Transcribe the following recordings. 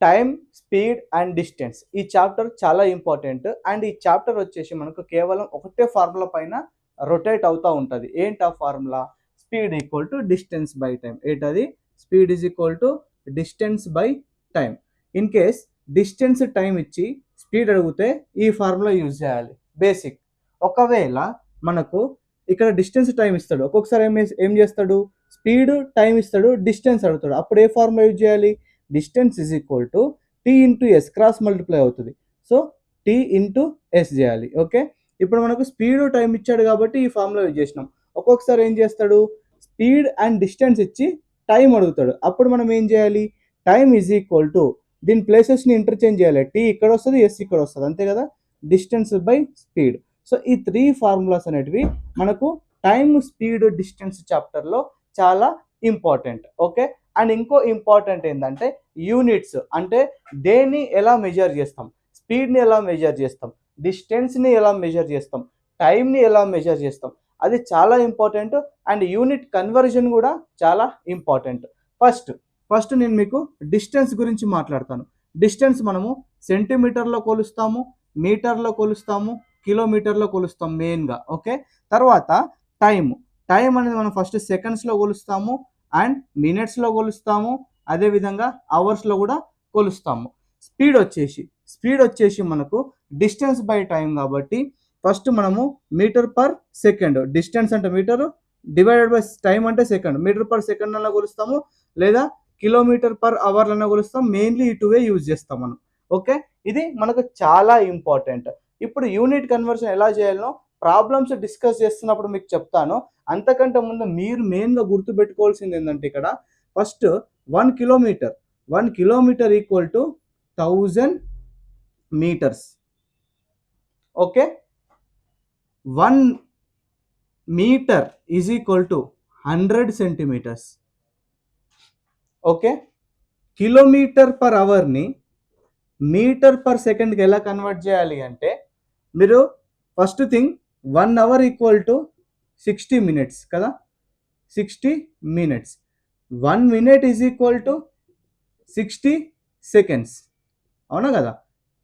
Time, speed and distance. ఈ chapter చాలా important. And ఈ చాప్టర్ వచ్చేసి మనకు కేవలం ఒకటే ఫార్ములా పైన రొటేట్ అవుతూ ఉంటుంది. ఏంటి ఆ formula? Speed equal to distance by time. ఏంటది? Speed is equal to distance by time. In case distance time ఇచ్చి స్పీడ్ అడిగితే ఈ ఫార్ములా యూజ్ చేయాలి, బేసిక్. ఒకవేళ మనకు ఇక్కడ డిస్టెన్స్ టైం ఇస్తాడు, ఒక్కొక్కసారి ఏం చేస్తాడు, స్పీడ్ టైం ఇస్తాడు, డిస్టెన్స్ అడుగుతాడు. అప్పుడు ఏ ఫార్ములా యూజ్ చేయాలి? Distance is equal to T into S, cross multiply అవుతుంది. సో టీ ఇంటూ ఎస్ చేయాలి. ఓకే, ఇప్పుడు మనకు స్పీడ్ టైం ఇచ్చాడు కాబట్టి ఈ ఫార్ములా యూజ్ చేసినాం. ఒక్కొక్కసారి ఏం చేస్తాడు, స్పీడ్ అండ్ డిస్టెన్స్ ఇచ్చి టైం అడుగుతాడు. అప్పుడు మనం ఏం చేయాలి? టైం ఈజ్ ఈక్వల్ టు దీని ప్లేసెస్ని ఇంటర్చేంజ్ చేయాలి. టీ ఇక్కడ వస్తుంది, ఎస్ ఇక్కడ వస్తుంది, అంతే కదా, డిస్టెన్స్ బై స్పీడ్. సో ఈ 3 ఫార్ములాస్ అనేటివి మనకు టైమ్, స్పీడ్, డిస్టెన్స్ చాప్టర్లో చాలా ఇంపార్టెంట్. ఓకే, అండ్ ఇంకో ఇంపార్టెంట్ ఏంటంటే యూనిట్స్. అంటే దేన్ని ఎలా మెజర్ చేస్తాం, స్పీడ్ని ఎలా మెజర్ చేస్తాం, డిస్టెన్స్ని ఎలా మెజర్ చేస్తాం, టైంని ఎలా మెజర్ చేస్తాం, అది చాలా ఇంపార్టెంట్. అండ్ యూనిట్ కన్వర్జన్ కూడా చాలా ఇంపార్టెంట్. ఫస్ట్ నేను మీకు డిస్టెన్స్ గురించి మాట్లాడతాను. డిస్టెన్స్ మనము సెంటీమీటర్లో కొలుస్తాము, మీటర్లో కొలుస్తాము, కిలోమీటర్లో కొలుస్తాం మెయిన్గా. ఓకే, తర్వాత టైం అనేది మనం ఫస్ట్ సెకండ్స్లో కొలుస్తాము అండ్ మినిట్స్లో కొలుస్తాము, అదేవిధంగా అవర్స్లో కూడా కొలుస్తాము. స్పీడ్ వచ్చేసి మనకు డిస్టెన్స్ బై టైం కాబట్టి ఫస్ట్ మనము మీటర్ పర్ సెకండ్, డిస్టెన్స్ అంటే మీటరు డివైడెడ్ బై టైం అంటే సెకండ్, మీటర్ పర్ సెకండ్ అలా కొలుస్తాము, లేదా కిలోమీటర్ పర్ అవర్లన్నా కొలుస్తాం. మెయిన్లీ ఈ 2 యూజ్ చేస్తాం మనం. ఓకే, ఇది మనకు చాలా ఇంపార్టెంట్. ఇప్పుడు యూనిట్ కన్వర్షన్ ఎలా చేయాలో ప్రాబ్లమ్స్ డిస్కస్ చేస్తున్నప్పుడు మీకు చెప్తాను. అంతకంటే ముందు మీరు మెయిన్గా గుర్తుపెట్టుకోవాల్సింది ఏంటంటే ఇక్కడ first 1 kilometre equal to 1000 metres. Okay, 1 metre is equal to 100 centimetres. Okay, kilometre per అవర్ని మీటర్ పర్ సెకండ్కి ఎలా కన్వర్ట్ చేయాలి అంటే మీరు first thing 1 hour equal to 60 minutes కదా, 60 minutes. 1 minute is equal to 60 seconds, అవునా కదా.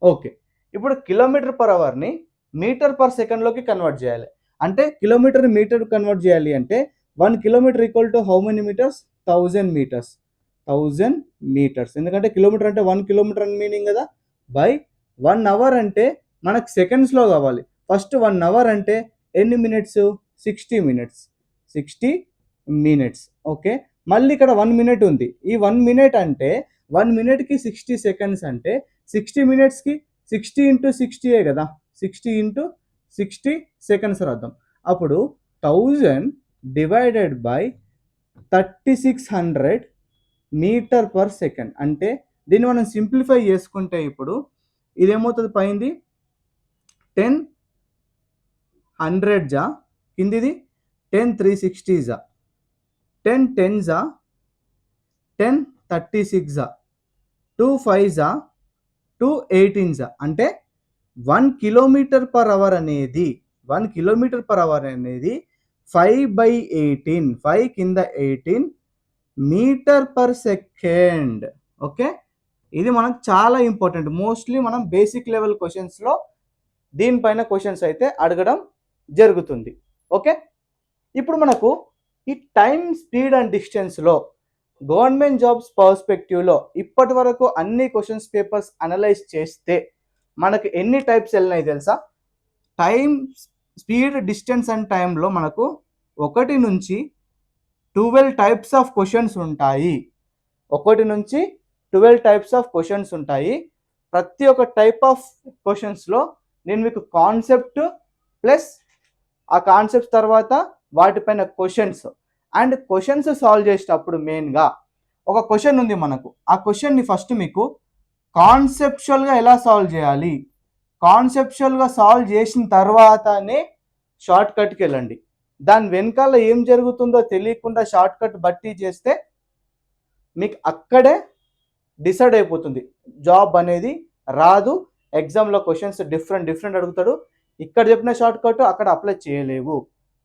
ఓకే, ఇప్పుడు కిలోమీటర్ పర్ అవర్ని మీటర్ పర్ సెకండ్లోకి కన్వర్ట్ చేయాలి. అంటే కిలోమీటర్ని మీటర్ కన్వర్ట్ చేయాలి అంటే 1 kilometre equal to how many metres? 1000 metres. 1000 metres, ఎందుకంటే కిలోమీటర్ అంటే 1 కిలోమీటర్ అని మీనింగ్ కదా, బై 1 అవర్ అంటే మనకు సెకండ్స్లో కావాలి. ఫస్ట్ 1 అవర్ అంటే ఎన్ని మినిట్స్? 60 మినిట్స్. 60 మినిట్స్. ఓకే, మళ్ళీ ఇక్కడ 1 మినిట్ ఉంది. ఈ 1 మినిట్ అంటే 1 మినిట్కి 60 సెకండ్స్ అంటే 60 మినిట్స్కి 60 ఇంటూ 60 కదా, 60 ఇంటూ 60 సెకండ్స్ రాద్దాం. అప్పుడు 1000 divided by 3600 metre per second. అంటే దీన్ని మనం సింప్లిఫై చేసుకుంటే ఇప్పుడు ఇదేమవుతుంది, పైంది 10 100 జా, కిందిది 10 360 జా, 10 10 జా, 10 36 జా, 2 5 జా, 2 18 జా. అంటే 1 కిలోమీటర్ పర్ అవర్ అనేది 5/18, 5 కింద 18 మీటర్ పర్ సెకండ్. ఓకే, ఇది మనకు చాలా ఇంపార్టెంట్. మోస్ట్లీ మనం బేసిక్ లెవెల్ క్వశ్చన్స్లో దీనిపైన క్వశ్చన్స్ అయితే అడగడం జరుగుతుంది. ఓకే, ఇప్పుడు మనకు ఈ టైం, స్పీడ్ అండ్ డిస్టెన్స్లో గవర్నమెంట్ జాబ్స్ పర్స్పెక్టివ్లో ఇప్పటి వరకు అన్ని క్వశ్చన్స్ పేపర్స్ అనలైజ్ చేస్తే మనకు ఎన్ని టైప్స్ వెళ్ళినాయి తెలుసా? టైం, స్పీడ్, డిస్టెన్స్ అండ్ టైంలో మనకు 1 నుంచి 12 టైప్స్ ఆఫ్ క్వశ్చన్స్ ఉంటాయి. 1 నుంచి 12 టైప్స్ ఆఫ్ క్వశ్చన్స్ ఉంటాయి. ప్రతి ఒక్క టైప్ ఆఫ్ క్వశ్చన్స్లో నేను మీకు కాన్సెప్ట్ ప్లస్ ఆ కాన్సెప్ట్స్ తర్వాత వాటిపైన క్వశ్చన్స్ అండ్ క్వశ్చన్స్ సాల్వ్ చేసేటప్పుడు మెయిన్గా ఒక క్వశ్చన్ ఉంది మనకు. ఆ క్వశ్చన్ని ఫస్ట్ మీకు కాన్సెప్చువల్గా ఎలా సాల్వ్ చేయాలి, కాన్సెప్చువల్గా సాల్వ్ చేసిన తర్వాతనే షార్ట్ కట్కి వెళ్ళండి. దాని వెనకాల ఏం జరుగుతుందో తెలియకుండా షార్ట్ కట్ బట్టి చేస్తే మీకు అక్కడే డిసైడ్ అయిపోతుంది, జాబ్ అనేది రాదు. ఎగ్జామ్లో క్వశ్చన్స్ డిఫరెంట్ అడుగుతాడు, ఇక్కడ చెప్పిన షార్ట్ కట్ అక్కడ అప్లై చేయలేవు.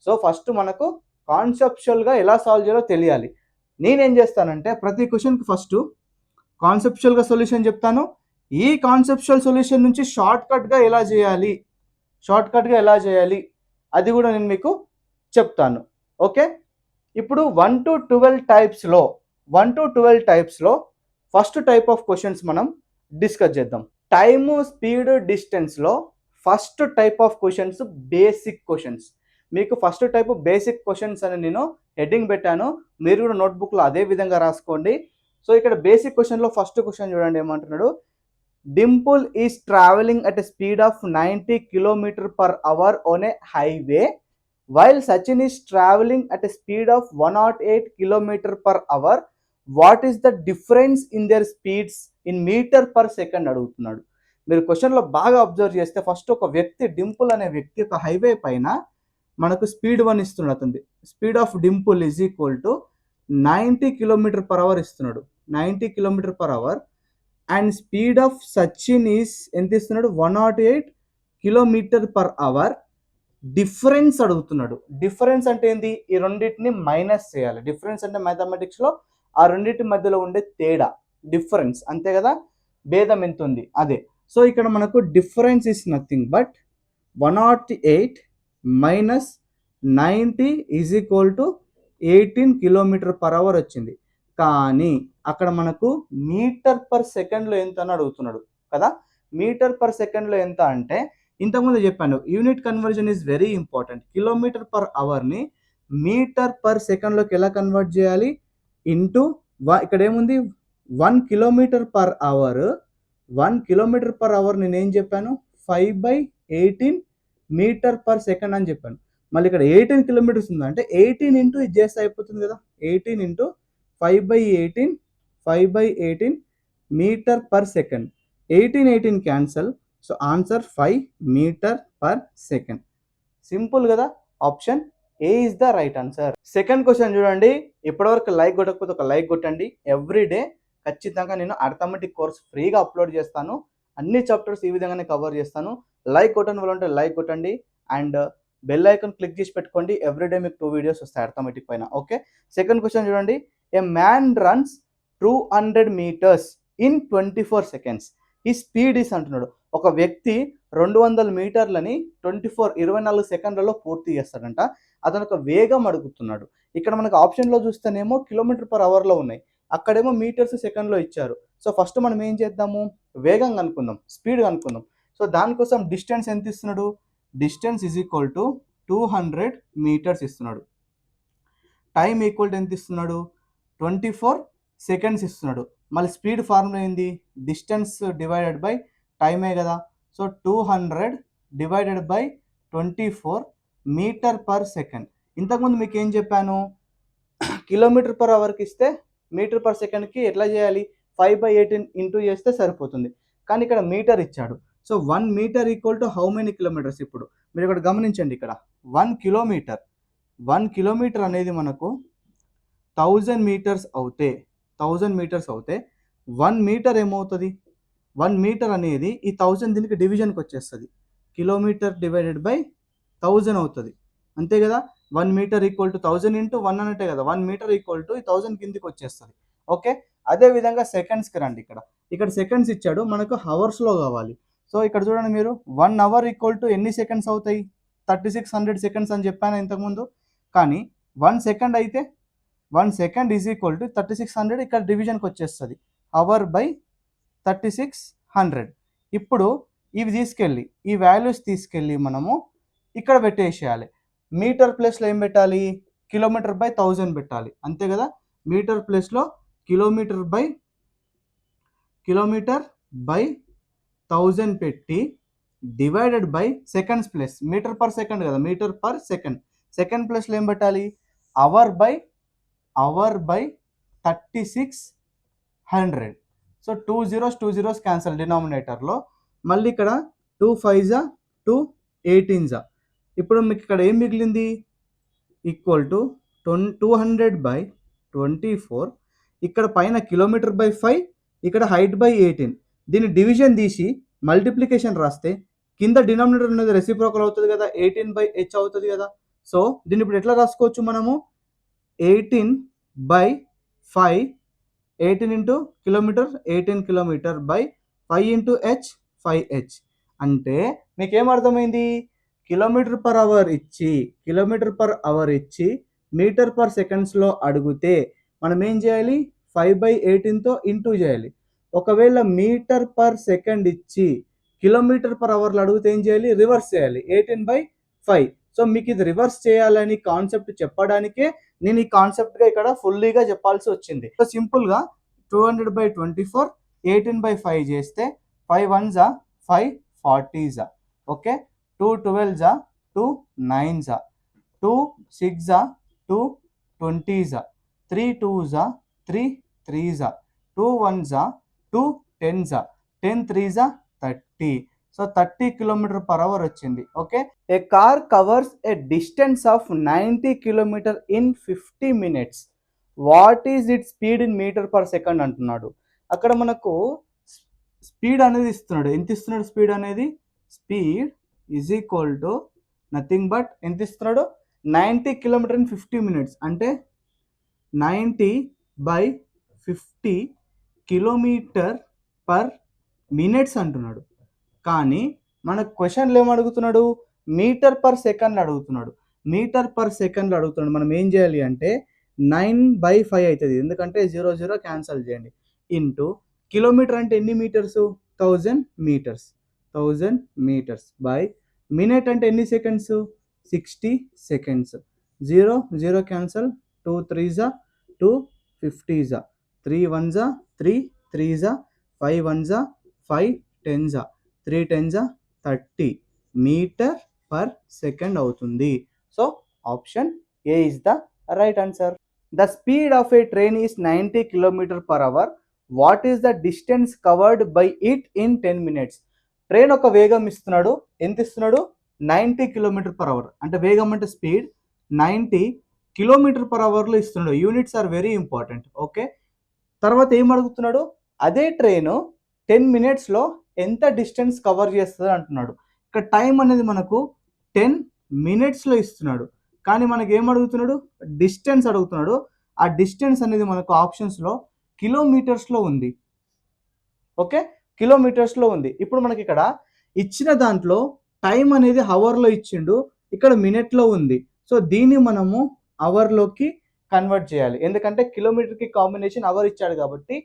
సో ఫస్ట్ మనకు కాన్సెప్చువల్గా ఎలా సాల్వ్ చేయాలో తెలియాలి. నేనేం చేస్తానంటే ప్రతి క్వశ్చన్కి ఫస్ట్ కాన్సెప్చువల్గా సొల్యూషన్ చెప్తాను. ఈ కాన్సెప్చువల్ సొల్యూషన్ నుంచి షార్ట్కట్గా ఎలా చేయాలి అది కూడా నేను మీకు చెప్తాను. ఓకే, ఇప్పుడు 1 to 12 టైప్స్లో ఫస్ట్ టైప్ ఆఫ్ క్వశ్చన్స్ మనం డిస్కస్ చేద్దాం. టైము, స్పీడ్, డిస్టెన్స్లో first type of questions basic questions. మీకు ఫస్ట్ టైప్ బేసిక్ క్వశ్చన్స్ అని నేను హెడ్డింగ్ పెట్టాను, మీరు కూడా నోట్బుక్లో అదే విధంగా రాసుకోండి. సో ఇక్కడ బేసిక్ క్వశ్చన్లో ఫస్ట్ క్వశ్చన్ చూడండి ఏమంటున్నాడు. Dimple is travelling at a speed of 90 km/h on a highway while Sachin is traveling at a speed of 108 km/h. What is the difference in their speeds in metre per second అడుగుతున్నాడు. మీరు క్వశ్చన్లో బాగా observe చేస్తే first ఒక వ్యక్తి, డింపుల్ అనే వ్యక్తి ఒక హైవే పైన మనకు స్పీడ్ 1 ఇస్తున్నాడు. అతని speed of Dimple is equal to 90 km/h ఇస్తున్నాడు, 90 km/h. And speed of Sachin is ఎంత ఇస్తున్నాడు, 108 km/h. డిఫరెన్స్ అడుగుతున్నాడు. డిఫరెన్స్ అంటే ఏంది, ఈ రెండింటిని మైనస్ చేయాలి. డిఫరెన్స్ అంటే మ్యాథమెటిక్స్లో ఆ రెండింటి మధ్యలో ఉండే తేడా, డిఫరెన్స్, అంతే కదా, భేదం ఎంత ఉంది అదే. సో ఇక్కడ మనకు difference is nothing but 108 minus 90 is equal to 18 km/h వచ్చింది. కానీ అక్కడ మనకు మీటర్ పర్ సెకండ్లో ఎంత అని అడుగుతున్నాడు కదా. మీటర్ పర్ సెకండ్లో ఎంత అంటే ఇంతకుముందు చెప్పాను, unit conversion is very important. km/hని మీటర్ పర్ సెకండ్లోకి ఎలా కన్వర్ట్ చేయాలి, ఇంటూ ఇక్కడ ఏముంది 1 km/h. 1 km/h నేను ఏం చెప్పాను, 5/18 మీటర్ పర్ సెకండ్ అని చెప్పాను. మళ్ళీ ఇక్కడ 18 కిలోమీటర్స్ ఉందంటే 18 ఇంటూ ఇది చేస్తే అయిపోతుంది కదా, 18 into 5/18 metre per second. 18 cancel, so answer 5 metre per second. Simple కదా, option A is the right answer. Second question చూడండి. ఇప్పటివరకు లైక్ కొట్టకపోతే ఒక లైక్ కొట్టండి. ఎవ్రీడే ఖచ్చితంగా నేను అర్థమెటిక్ కోర్స్ ఫ్రీగా అప్లోడ్ చేస్తాను. అన్ని చాప్టర్స్ ఈ విధంగానే కవర్ చేస్తాను. లైక్ కొట్టని వాళ్ళు ఉంటే లైక్ కొట్టండి అండ్ బెల్ ఐకాన్ క్లిక్ చేసి పెట్టుకోండి. ఎవ్రీడే మీకు 2 వీడియోస్ వస్తాయి అర్థమెటిక్ పైన. ఓకే, సెకండ్ క్వశ్చన్ చూడండి. ఏ man runs 200 meters in 24 seconds. ఈ స్పీడ్ ఈస్ అంటున్నాడు. ఒక వ్యక్తి 200 మీటర్లని 24 సెకండ్లలో పూర్తి చేస్తాడంట. అతను ఒక వేగం అడుగుతున్నాడు. ఇక్కడ మనకు ఆప్షన్లో చూస్తేనేమో km/hలో ఉన్నాయి, అక్కడేమో మీటర్స్ సెకండ్లో ఇచ్చారు. సో ఫస్ట్ మనం ఏం చేద్దాము, వేగం కనుక్కుందాం, స్పీడ్ కనుక్కుందాం. సో దానికోసం డిస్టెన్స్ ఎంత ఇస్తున్నాడు, distance is equal to 200 meters ఇస్తున్నాడు. టైం ఈక్వల్ టు ఎంత ఇస్తున్నాడు, 24 seconds ఇస్తున్నాడు. మళ్ళీ స్పీడ్ ఫార్ములా ఏంది, డిస్టెన్స్ డివైడెడ్ బై టైమే కదా. So 200 divided by 24 metre per second. ఇంతకుముందు మీకు ఏం చెప్పాను, km/hకి ఇస్తే మీటర్ పర్ సెకండ్కి ఎట్లా చేయాలి, 5/18 ఇంటూ చేస్తే సరిపోతుంది. కానీ ఇక్కడ మీటర్ ఇచ్చాడు. So 1 metre equal to how many kilometres. ఇప్పుడు మీరు ఇక్కడ గమనించండి, ఇక్కడ 1 కిలోమీటర్ అనేది మనకు 1000 మీటర్స్ అవుతే 1 మీటర్ ఏమవుతుంది, 1 మీటర్ అనేది ఈ 1000 దీనికి డివిజన్కి వచ్చేస్తుంది. కిలోమీటర్ డివైడెడ్ బై 1000 అవుతుంది, అంతే కదా. 1 మీటర్ ఈక్వల్ టు 1000 ఇంటూ 1 అన్నట్టే కదా. 1 మీటర్ ఈక్వల్ టు ఈ 1000 కిందికి వచ్చేస్తుంది. ఓకే, అదేవిధంగా సెకండ్స్కి రండి. ఇక్కడ సెకండ్స్ ఇచ్చాడు, మనకు హవర్స్లో కావాలి. సో ఇక్కడ చూడండి మీరు, 1 అవర్ ఈక్వల్ టు ఎన్ని సెకండ్స్ అవుతాయి, 3600 సెకండ్స్ అని చెప్పాను ఇంతకుముందు. కానీ 1 సెకండ్ అయితే 1 సెకండ్ ఈజ్ ఈక్వల్ టు 3600, ఇక్కడ డివిజన్కి వచ్చేస్తుంది, అవర్ బై 3600. ఇప్పుడు ఇవి తీసుకెళ్ళి ఈ వాల్యూస్ తీసుకెళ్ళి మనము ఇక్కడ పెట్టేసేయాలి. మీటర్ ప్లేస్లో ఏం పెట్టాలి, కిలోమీటర్ బై 1000 పెట్టాలి, అంతే కదా. మీటర్ ప్లేస్లో కిలోమీటర్ బై 1000 పెట్టి divided by seconds plus metre per second కదా, మీటర్ పర్ సెకండ్. సెకండ్ ప్లేస్లో ఏం పెట్టాలి, hour by 3600. So 2 zeros cancel డినామినేటర్లో. మళ్ళీ ఇక్కడ 2 5s 2 18s. ఇప్పుడు మీకు ఇక్కడ ఏం మిగిలింది, ఈక్వల్ టు 200/24. ఇక్కడ పైన కిలోమీటర్ బై 5, ఇక్కడ హైట్ బై 18. దీన్ని డివిజన్ తీసి మల్టిప్లికేషన్ రాస్తే కింద డినామినేటర్ అనేది రెసిప్రోకల్ అవుతుంది కదా, 18/h అవుతుంది కదా. సో దీన్ని ఇప్పుడు ఎట్లా రాసుకోవచ్చు మనము, 18/5 18 into kilometre 18 kilometre by 5 into H 5h అంటే మీకేం అర్థమైంది? కిలోమీటర్ పర్ అవర్ ఇచ్చి మీటర్ పర్ సెకండ్స్లో అడిగితే మనం ఏం చేయాలి? 5/18తో ఇంటూ చేయాలి. ఒకవేళ మీటర్ పర్ సెకండ్ ఇచ్చి కిలోమీటర్ పర్ అవర్లో అడిగితే ఏం చేయాలి? రివర్స్ చేయాలి 18/5. సో మీకు ఇది రివర్స్ చేయాలని కాన్సెప్ట్ చెప్పడానికే నేను ఈ కాన్సెప్ట్గా ఇక్కడ ఫుల్లీగా చెప్పాల్సి వచ్చింది. సో సింపుల్గా 200/24 18/5 చేస్తే 5 1s 5 40s, okay, 2 12s 2 9s, 2 6s 2 20s, 3 2s 3 3s, 2 1s 2 10s, 10 3s 30. So 30 kilometre per hour వచ్చింది. Okay, a car covers a distance of 90 kilometre in 50 minutes. What is it speed in metre per second అంటున్నాడు. అక్కడ మనకు speed అనేది ఇస్తున్నాడు. ఎంత ఇస్తున్నాడు speed అనేది? Speed is equal to nothing but ఎంత ఇస్తున్నాడు? 90 కిలోమీటర్ ఇన్ 50 minutes అంటే 90/50 కిలోమీటర్ పర్ మినిట్స్ అంటున్నాడు. కానీ మన క్వశ్చన్లు ఏమడుగుతున్నాడు? మీటర్ పర్ సెకండ్ అడుగుతున్నాడు. మనం ఏం చేయాలి అంటే 9/5 అవుతుంది, ఎందుకంటే 0 0 క్యాన్సల్ చేయండి, ఇంటూ కిలోమీటర్ అంటే ఎన్ని మీటర్స్? 1000 మీటర్స్ బై మినిట్ అంటే ఎన్ని seconds? 60 seconds. 0 0 cancel, 2 3s 2 50s, 3 1s 3 3s, 5 1s 5 10s, 3 10s 30 metre per second అవుతుంది. So option A is the right answer. The speed of a train is 90 kilometre per hour. What is the distance covered by it in 10 minutes. Train ఒక వేగం ఇస్తున్నాడు. ఎంత ఇస్తున్నాడు? 90 kilometre per hour. అంటే వేగం అంటే speed 90 kilometre per అవర్లో ఇస్తున్నాడు. Units are very important. Okay, తర్వాత ఏం అడుగుతున్నాడు? అదే ట్రైను 10 minutesలో ఎంత డిస్టెన్స్ కవర్ చేస్తుంది అంటున్నాడు. ఇక్కడ టైం అనేది మనకు 10 minutesలో ఇస్తున్నాడు, కానీ మనకి ఏం అడుగుతున్నాడు? డిస్టెన్స్ అడుగుతున్నాడు. ఆ డిస్టెన్స్ అనేది మనకు ఆప్షన్స్లో కిలోమీటర్స్లో ఉంది. ఓకే, కిలోమీటర్స్లో ఉంది. ఇప్పుడు మనకి ఇక్కడ ఇచ్చిన దాంట్లో టైం అనేది అవర్లో ఇచ్చిండు, ఇక్కడ మినిట్లో ఉంది. సో దీన్ని మనము అవర్లోకి కన్వర్ట్ చేయాలి, ఎందుకంటే కిలోమీటర్కి కాంబినేషన్ అవర్ ఇచ్చాడు కాబట్టి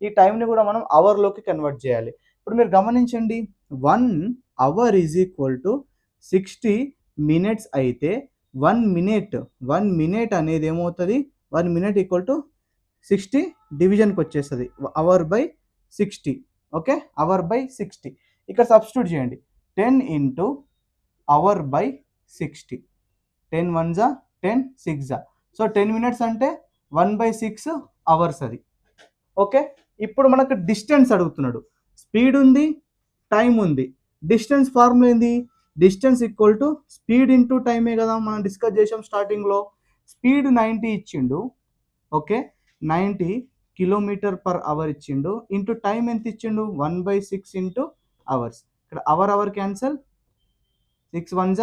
ఈ టైంని కూడా మనం అవర్లోకి కన్వర్ట్ చేయాలి. ఇప్పుడు మీరు గమనించండి, 1 hour is equal to 60 minutes అయితే 1 minute అనేది ఏమవుతుంది? 1 minute ఈక్వల్ టు 60 డివిజన్కి వచ్చేస్తుంది, hour by 60. Okay, hour by 60 ఇక్కడ సబ్స్టిట్యూట్ చేయండి. 10 into hour by 60, 10 1s 10 6s. So 10 minutes అంటే 1/6 అవర్స్ అది. ఓకే, ఇప్పుడు మనకు డిస్టెన్స్ అడుగుతున్నాడు. స్పీడ్ ఉంది, టైం ఉంది. డిస్టెన్స్ ఫార్ములా ఏంది? Distance equal to speed into టైమే కదా, మనం డిస్కస్ చేసాం స్టార్టింగ్లో. స్పీడ్ 90 ఇచ్చిండు, ఓకే, 90 కిలోమీటర్ పర్ అవర్ ఇచ్చిండు, ఇంటూ టైం ఎంత ఇచ్చిండు? 1/6 ఇంటూ అవర్స్. ఇక్కడ అవర్ క్యాన్సల్, 6 1s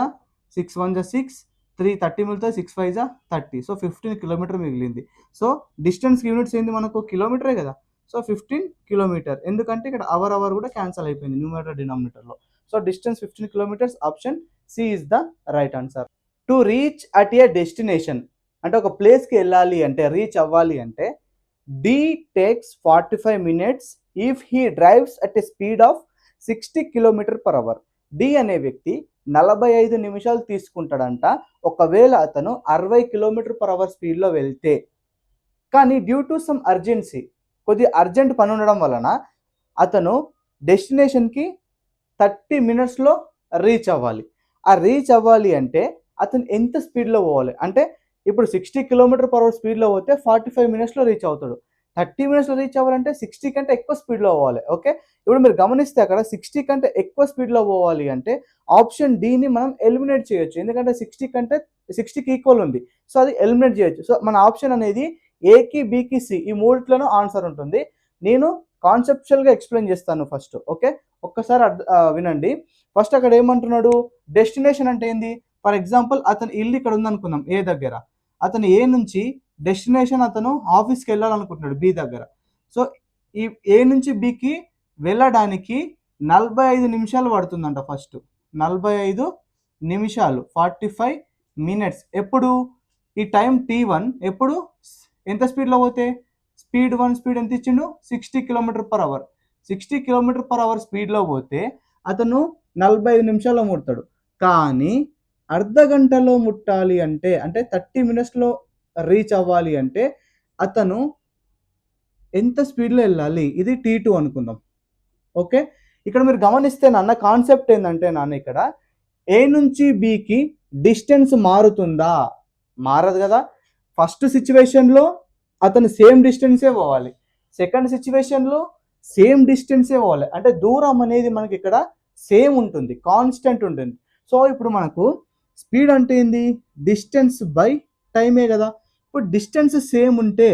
6, 3 30 మిగులుతుంది, 6 5s 30. సో 15 కిలోమీటర్ మిగిలింది. సో డిస్టెన్స్ యూనిట్స్ ఏంది మనకు? కిలోమీటరే కదా. సో 15 కిలోమీటర్, ఎందుకంటే ఇక్కడ అవర్ కూడా క్యాన్సల్ అయిపోయింది న్యూమరేటర్ డినామినేటర్లో. So distance 15 kilometres. Option C is the right answer. To reach at a destination అంటే ఒక ప్లేస్కి వెళ్ళాలి అంటే, రీచ్ అవ్వాలి అంటే, D takes 45 minutes if he drives at a speed of 60 kilometre per hour. D అనే వ్యక్తి 45 నిమిషాలు తీసుకుంటాడంట ఒకవేళ అతను 60 కిలోమీటర్ పర్ అవర్ స్పీడ్లో వెళ్తే. కానీ డ్యూ టు సమ్ అర్జెన్సీ, కొద్ది అర్జెంట్ పని ఉండడం వలన అతను డెస్టినేషన్కి 30 minutesలో రీచ్ అవ్వాలి. ఆ రీచ్ అవ్వాలి అంటే అతను ఎంత స్పీడ్లో పోవాలి అంటే, ఇప్పుడు 60 కిలోమీటర్ పర్ అవర్ స్పీడ్లో పోతే 45 minutesలో రీచ్ అవుతాడు. 30 minutesలో రీచ్ అవ్వాలంటే 60 కంటే ఎక్కువ స్పీడ్లో పోవాలి. ఓకే, ఇప్పుడు మీరు గమనిస్తే అక్కడ 60 కంటే ఎక్కువ స్పీడ్లో పోవాలి అంటే ఆప్షన్ డిని మనం ఎలిమినేట్ చేయొచ్చు, ఎందుకంటే 60కి ఈక్వల్ ఉంది. సో అది ఎలిమినేట్ చేయొచ్చు. సో మన ఆప్షన్ అనేది ఏకి, బికి, సి ఈ మూడిట్లోనూ ఆన్సర్ ఉంటుంది. నేను కాన్సెప్చువల్గా ఎక్స్ప్లెయిన్ చేస్తాను ఫస్ట్. ఓకే, ఒక్కసారి వినండి. ఫస్ట్ అక్కడ ఏమంటున్నాడు? డెస్టినేషన్ అంటే ఏంది? ఫర్ ఎగ్జాంపుల్ అతను ఇల్లు ఇక్కడ ఉందనుకుందాం, ఏ దగ్గర. అతను ఏ నుంచి డెస్టినేషన్ అతను ఆఫీస్కి వెళ్ళాలనుకుంటున్నాడు బి దగ్గర. సో ఈ ఏ నుంచి బికి వెళ్ళడానికి 45 నిమిషాలు పడుతుందంట. ఫస్ట్ 45 నిమిషాలు 45 మినిట్స్. ఎప్పుడు ఈ టైం T1 ఎప్పుడు ఎంత స్పీడ్లో పోతే స్పీడ్ 1 స్పీడ్ ఎంత ఇచ్చిండు 60 km/h. 60 km/h స్పీడ్లో పోతే అతను 45 నిమిషాల్లో ముడతాడు. కానీ అర్ధ గంటలో ముట్టాలి అంటే 30 మినిట్స్లో రీచ్ అవ్వాలి అంటే అతను ఎంత స్పీడ్లో వెళ్ళాలి? ఇది T2 అనుకుందాం. ఓకే, ఇక్కడ మీరు గమనిస్తే నాన్న కాన్సెప్ట్ ఏంటంటే నాన్న ఇక్కడ ఏ నుంచి బికి డిస్టెన్స్ మారుతుందా? మారదు కదా. ఫస్ట్ సిచ్యువేషన్లో అతను సేమ్ డిస్టెన్సే పోవాలి, సెకండ్ సిచ్యువేషన్లో సేమ్ డిస్టెన్సే పోవాలి. అంటే దూరం అనేది మనకి ఇక్కడ సేమ్ ఉంటుంది, కాన్స్టెంట్ ఉంటుంది. సో ఇప్పుడు మనకు స్పీడ్ అంటే ఏంది? డిస్టెన్స్ బై టైమే కదా. ఇప్పుడు డిస్టెన్స్ సేమ్ ఉంటే,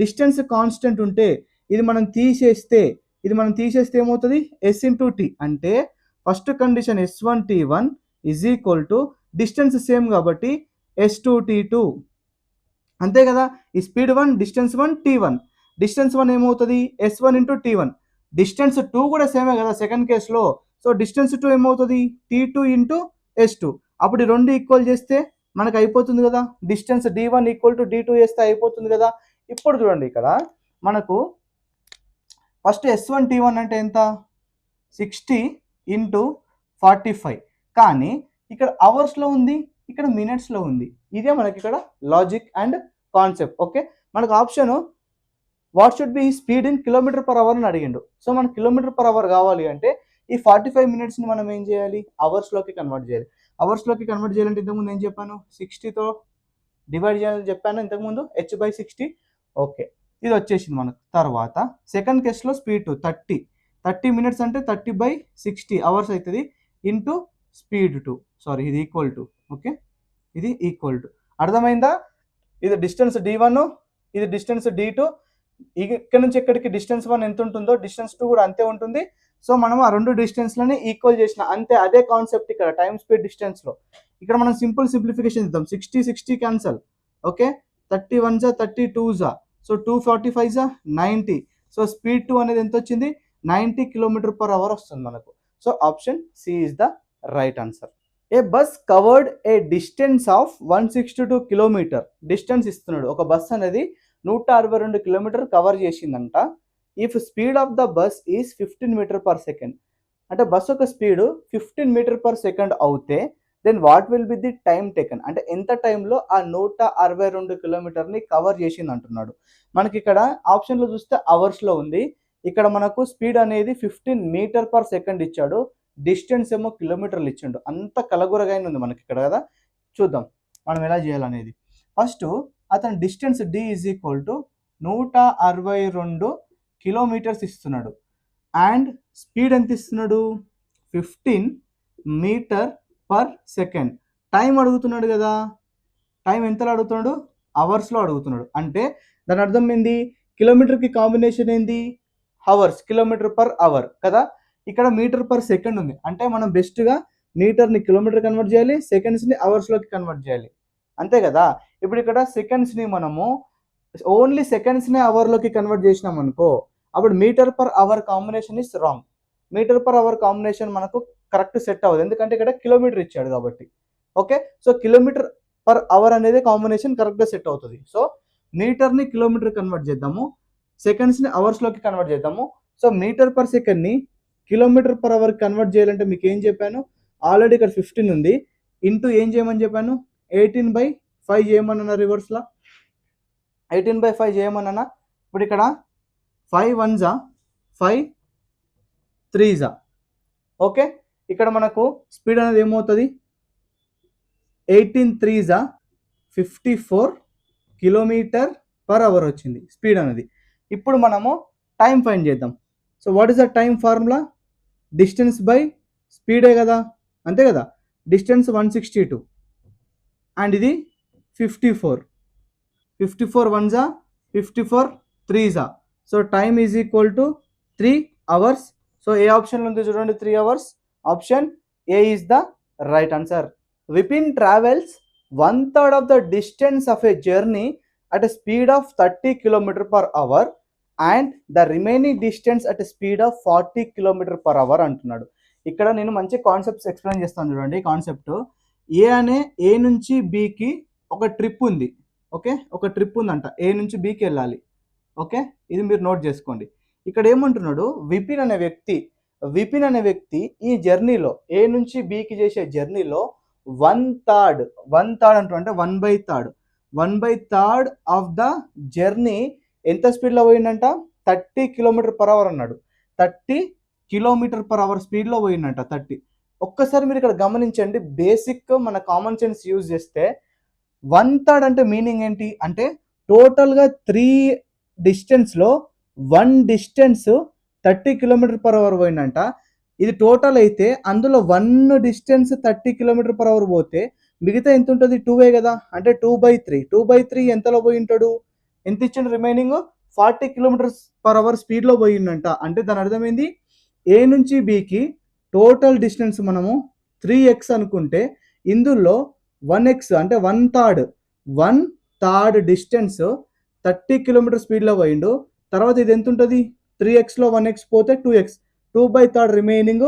డిస్టెన్స్ కాన్స్టెంట్ ఉంటే ఇది మనం తీసేస్తే ఏమవుతుంది? S into T. అంటే first condition S1 T1 is equal to distance same కాబట్టి S2 T2. అంతే కదా. ఈ స్పీడ్ 1 డిస్టెన్స్ 1 T1. డిస్టెన్స్ 1 ఏమవుతుంది? S1 into T1. డిస్టెన్స్ 2 కూడా సేమే కదా సెకండ్ కేసులో. సో డిస్టెన్స్ 2 ఏమవుతుంది? T2 into S2. అప్పుడు ఈ రెండు ఈక్వల్ చేస్తే మనకు అయిపోతుంది కదా. Distance D1 equal to D2 చేస్తే అయిపోతుంది కదా. ఇప్పుడు చూడండి ఇక్కడ మనకు ఫస్ట్ S1 T1 అంటే ఎంత? 60 ఇంటూ 45. కానీ ఇక్కడ అవర్స్లో ఉంది, ఇక్కడ మినిట్స్లో ఉంది. ఇదే మనకి ఇక్కడ లాజిక్ అండ్ కాన్సెప్ట్. ఓకే, మనకు option what should be speed in km/h అని అడిగిండు. సో మనకు km/h కావాలి అంటే ఈ 45 మినిట్స్ని మనం ఏం చేయాలి? అవర్స్లోకి కన్వర్ట్ చేయాలి. అవర్స్లోకి కన్వర్ట్ చేయాలంటే ఇంతకుముందు ఏం చెప్పాను? 60తో డివైడ్ చేయాలని చెప్పాను ఇంతకుముందు, h/60. ఓకే, ఇది వచ్చేసింది మనకు. తర్వాత సెకండ్ కేసులో స్పీడ్ 30 మినిట్స్ అంటే 30/60 అవర్స్ అవుతుంది ఇంటూ స్పీడ్ 2. సారీ, ఇది ఈక్వల్ టు. ఓకే, ఇది ఈక్వల్ టు. అర్థమైందా? ఇది డిస్టెన్స్ D1, ఇది డిస్టెన్స్ D2. ఇక్కడ నుంచి ఎక్కడికి డిస్టెన్స్ 1 ఎంత ఉంటుందో డిస్టెన్స్ 2 కూడా అంతే ఉంటుంది. సో మనం ఆ రెండు డిస్టెన్స్లని ఈక్వల్ చేసిన అంతే. అదే కాన్సెప్ట్ ఇక్కడ టైం స్పీడ్ డిస్టెన్స్లో. ఇక్కడ మనం సింపుల్ సింప్లిఫికేషన్ ఇద్దాం. 60 క్యాన్సల్. ఓకే, 31 జా 32 జా, సో 245 జా 90. సో స్పీడ్ 2 అనేది ఎంత వచ్చింది? 90 km/h వస్తుంది మనకు. So option C is the right answer. A bus covered a distance of 162 kilometre. Distance ఇస్తున్నాడు. ఒక బస్ అనేది 162 కిలోమీటర్ కవర్ చేసిందంట. If speed of the bus is 15 metre per second. అంటే బస్ యొక్క స్పీడ్ 15 మీటర్/సెకండ్ అవుతే then what will be the time taken. అంటే ఎంత టైంలో ఆ 162 కిలోమీటర్ని కవర్ చేసింది అంటున్నాడు. మనకి ఇక్కడ ఆప్షన్లో చూస్తే అవర్స్లో ఉంది. ఇక్కడ మనకు స్పీడ్ అనేది 15 మీటర్/సెకండ్ ఇచ్చాడు, డిస్టెన్స్ ఏమో కిలోమీటర్లు ఇచ్చిండు. అంత కలగురగా ఉంది మనకి ఇక్కడ కదా. చూద్దాం మనం ఎలా చేయాలనేది. ఫస్ట్ అతను distance D is equal to 162 kilometres ఇస్తున్నాడు. అండ్ స్పీడ్ ఎంత ఇస్తున్నాడు? 15 మీటర్/సెకండ్. టైం అడుగుతున్నాడు కదా. టైం ఎంతలో అడుగుతున్నాడు? అవర్స్లో అడుగుతున్నాడు. అంటే దాని అర్థం ఏంది? కిలోమీటర్కి కాంబినేషన్ ఏంది? అవర్స్. km/h కదా. ఇక్కడ మీటర్/సెకండ్ ఉంది. అంటే మనం బెస్ట్గా మీటర్ని కిలోమీటర్ కన్వర్ట్ చేయాలి, సెకండ్స్ని అవర్స్లోకి కన్వర్ట్ చేయాలి. అంతే కదా. ఇప్పుడు ఇక్కడ సెకండ్స్ని మనము ఓన్లీ సెకండ్స్ని అవర్లోకి కన్వర్ట్ చేసినాం అనుకో, అప్పుడు మీటర్/h కాంబినేషన్ ఇస్ రాంగ్. మీటర్/h కాంబినేషన్ మనకు కరెక్ట్ సెట్ అవ్వదు, ఎందుకంటే ఇక్కడ కిలోమీటర్ ఇచ్చాడు కాబట్టి. ఓకే, సో km/h అనేది కాంబినేషన్ కరెక్ట్గా సెట్ అవుతుంది. సో మీటర్ని కిలోమీటర్ కన్వర్ట్ చేద్దాము, సెకండ్స్ని అవర్స్లోకి కన్వర్ట్ చేద్దాము. సో మీటర్/సెకండ్ని km/h కన్వర్ట్ చేయాలంటే మీకు ఏం చెప్పాను? ఆల్రెడీ ఇక్కడ 15 ఉంది, ఇంటూ ఏం చేయమని చెప్పాను? 18/5 చేయమన్నా రివర్స్లో. 18/5 చేయమన్నా. ఇప్పుడు ఇక్కడ 5 1 జా 5 3 జా. ఓకే, ఇక్కడ మనకు స్పీడ్ అనేది ఏమవుతుంది? 18 3 జా 54 km/h వచ్చింది స్పీడ్ అనేది. ఇప్పుడు మనము టైం ఫైండ్ చేద్దాం. So what is the time formula? Distance by స్పీడే కదా, అంతే కదా. డిస్టెన్స్ 162 అండ్ ఇది 54. 54 1 జా 54 3 జా. So time is equal to 3 hours. So A ఆప్షన్లో ఉంది చూడండి, 3 hours. Option A is the right answer. Vipin travels 1/3 of the distance of a journey at a speed of 30 km/h and the remaining distance at speed of 40 km/h అంటున్నాడు. ఇక్కడ నేను మంచి concepts explain చేస్తాను చూడండి. Concept ఏ నుంచి బికి ఒక ట్రిప్ ఉంది. Okay, ఒక ట్రిప్ ఉందంట, ఏ నుంచి బికి వెళ్ళాలి. ఓకే, ఇది మీరు నోట్ చేసుకోండి. ఇక్కడ ఏమంటున్నాడు, విపిన్ అనే వ్యక్తి ఈ జర్నీలో ఏ నుంచి బికి చేసే జర్నీలో 1/3 అంటుంటే 1/3 ఆఫ్ ద జర్నీ ఎంత స్పీడ్లో పోయిందంట, 30 km/h అన్నాడు. 30 km/h స్పీడ్లో పోయిందంట. 30. ఒక్కసారి మీరు ఇక్కడ గమనించండి, బేసిక్ మన కామన్ సెన్స్ యూజ్ చేస్తే 1/3 అంటే మీనింగ్ ఏంటి అంటే టోటల్గా 3 డిస్టెన్స్లో 1 డిస్టెన్స్ 30 km/h పోయిందంట. ఇది టోటల్ అయితే అందులో 1 డిస్టెన్స్ 30 km/h పోతే మిగతా ఎంత ఉంటుంది, 2 కదా, అంటే 2/3 ఎంతలో పోయి ఉంటాడు, ఎంత ఇచ్చిండు రిమైనింగ్ 40 km/h స్పీడ్లో పోయిందంట. అంటే దాని అర్థమైంది, ఏ నుంచి బికి టోటల్ డిస్టెన్స్ మనము 3x అనుకుంటే ఇందులో 1x అంటే 1/3 డిస్టెన్స్ 30 km స్పీడ్లో పోయిండు. తర్వాత ఇది ఎంత ఉంటుంది, 3xలో 1x పోతే 2x, 2/3 రిమైనింగ్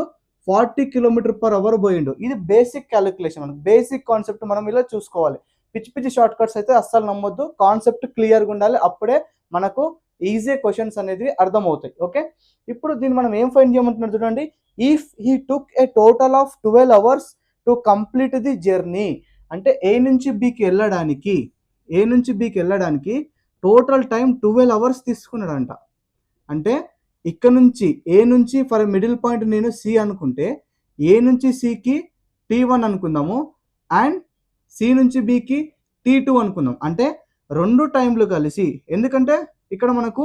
40 km/h పోయిండు. ఇది బేసిక్ క్యాలిక్యులేషన్, మనకు బేసిక్ కాన్సెప్ట్ మనం ఇలా చూసుకోవాలి. పిచ్చి షార్ట్ కట్స్ అయితే అస్సలు నమ్మొద్దు, కాన్సెప్ట్ క్లియర్గా ఉండాలి, అప్పుడే మనకు ఈజీ క్వశ్చన్స్ అనేది అర్థమవుతాయి. ఓకే, ఇప్పుడు దీన్ని మనం ఏం ఫైండ్ చేయమంటున్నారు చూడండి. If he took a total of 12 hours to complete the journey, అంటే ఏ నుంచి బికి వెళ్ళడానికి టోటల్ టైం 12 hours తీసుకున్నాడంట. అంటే ఇక్కడ నుంచి ఏ నుంచి ఫర్ మిడిల్ పాయింట్ నేను సి అనుకుంటే ఏ నుంచి సికి T1 అనుకుందాము, అండ్ సి నుంచి బికి T2 అనుకుందాం. అంటే 2 టైంలు కలిసి, ఎందుకంటే ఇక్కడ మనకు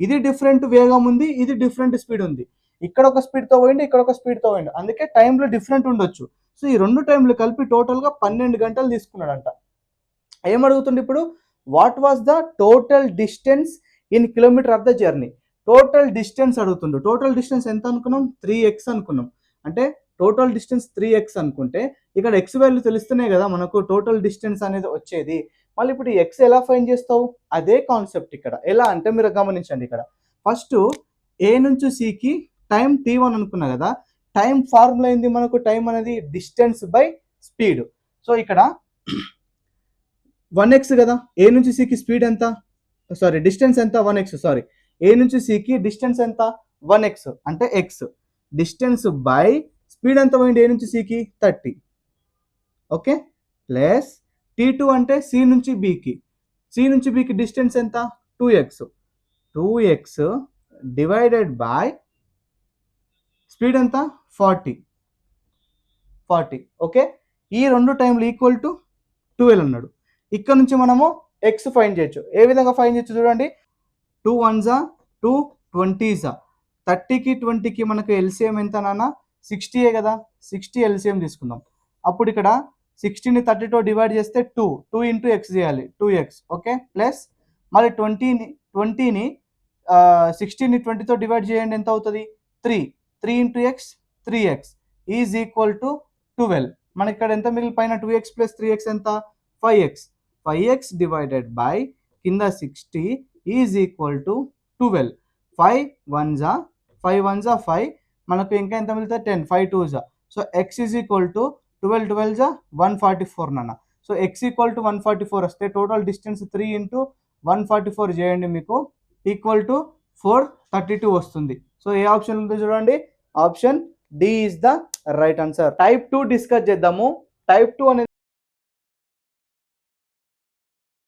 ఇది డిఫరెంట్ వేగం ఉంది, ఇది డిఫరెంట్ స్పీడ్ ఉంది. ఇక్కడ ఒక స్పీడ్తో పోయింది, ఇక్కడ ఒక స్పీడ్తో పోయింది, అందుకే టైంలో డిఫరెంట్ ఉండొచ్చు. సో ఈ 2 టైంలు కలిపి టోటల్గా 12 గంటలు తీసుకున్నాడంట. ఏమడుగుతుంది ఇప్పుడు, what was the total distance in kilometre of the journey. Total distance అడుగుతుండు. టోటల్ డిస్టెన్స్ ఎంత అనుకున్నాం, 3x అనుకున్నాం. అంటే టోటల్ డిస్టెన్స్ 3x అనుకుంటే ఇక్కడ x వాల్యూ తెలుస్తూనే కదా మనకు టోటల్ డిస్టెన్స్ అనేది వచ్చేది. మళ్ళీ ఇప్పుడు ఎక్స్ ఎలా ఫైండ్ చేస్తావు, అదే కాన్సెప్ట్ ఇక్కడ. ఎలా అంటే మీరు గమనించండి, ఇక్కడ ఫస్ట్ ఏ నుంచి సికి టైం T1 అనుకున్నా కదా, టైం ఫార్ములా ఏంది మనకు, టైం అనేది డిస్టెన్స్ బై స్పీడ్. సో ఇక్కడ 1x కదా, ఏ నుంచి సికి స్పీడ్ ఎంత, సారీ డిస్టెన్స్ ఎంత, 1x, సారీ ఏ నుంచి సికి డిస్టెన్స్ ఎంత 1x, అంటే x డిస్టెన్స్ బై స్పీడ్ ఎంత పోయింది, ఏ నుంచి సికి 30. ఓకే, ప్లస్ T2 అంటే సి నుంచి బికి డిస్టెన్స్ ఎంత 2x డివైడెడ్ బై స్పీడ్ ఎంత 40. ఓకే, ఈ 2 టైంలు ఈక్వల్ టు 12 అన్నాడు. ఇక్కడ నుంచి మనము ఎక్స్ ఫైండ్ చేయొచ్చు. ఏ విధంగా ఫైండ్ చేయొచ్చు చూడండి, 2 1s 2 20s, 30కి 20కి మనకు ఎల్సిఎం ఎంత నాన్న, 60 కదా, 60 ఎల్సిఎం తీసుకుందాం. అప్పుడు ఇక్కడ 60ని 30తో డివైడ్ చేస్తే 2 ఇంటూ ఎక్స్ చేయాలి, 2x. ఓకే, ప్లస్ మళ్ళీ 20ని 60ని 20తో డివైడ్ చేయండి, ఎంత అవుతుంది 3 into X 3x is equal to 12. మనకి ఇక్కడ ఎంత మిగిలి, పైన 2x ప్లస్ 3x ఎంత 5x డివైడెడ్ బై కింద 60 ఈజ్ ఈక్వల్ టు 12. 5 1s 5, మనకు ఇంకా ఎంత మిగులుతుంది 10, 5 2s. So x is equal to 12 12s 144 నాన్న. సో x ఈక్వల్ టు 144 వస్తే టోటల్ డిస్టెన్స్ 3 ఇంటూ 144 చేయండి, మీకు ఈక్వల్ టు 432 వస్తుంది. సో ఏ ఆప్షన్ ఉందో చూడండి, option D is the right answer. Type 2 discuss చేద్దాము. టైప్ 2 అనేది